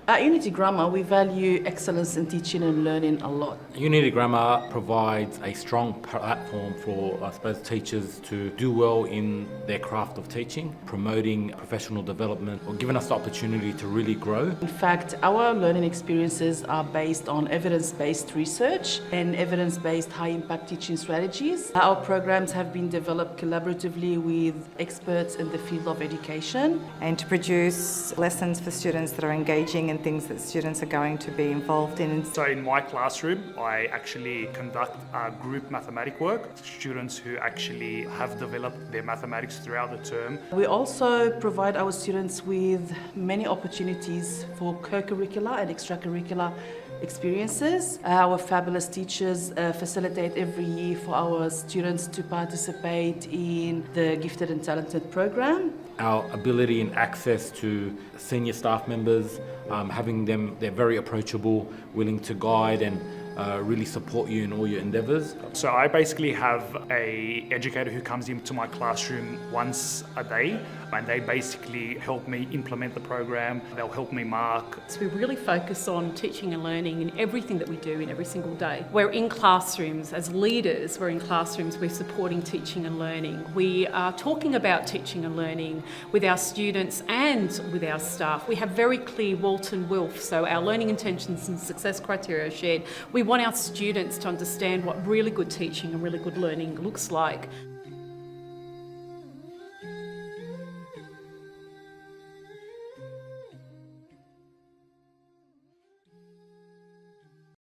At Unity Grammar, we value excellence in teaching and learning a lot. Unity Grammar provides a strong platform for, I suppose, teachers to do well in their craft of teaching, promoting professional development, or giving us the opportunity to really grow. In fact, our learning experiences are based on evidence-based research and evidence-based high-impact teaching strategies. Our programs have been developed collaboratively with experts in the field of education. And to produce lessons for students that are engaging in things that students are going to be involved in. So in my classroom, I actually conduct group mathematic work, students who actually have developed their mathematics throughout the term. We also provide our students with many opportunities for co-curricular and extracurricular experiences. Our fabulous teachers facilitate every year for our students to participate in the Gifted and Talented program. Our ability and access to senior staff members, having them, they're very approachable, willing to guide and really support you in all your endeavours. So I basically have an educator who comes into my classroom once a day, and they basically help me implement the program. They'll help me mark. So we really focus on teaching and learning in everything that we do in every single day. We're in classrooms as leaders, we're in classrooms, we're supporting teaching and learning. We are talking about teaching and learning with our students and with our staff. We have very clear Walton Wilf, so our learning intentions and success criteria are shared. We want our students to understand what really good teaching and really good learning looks like.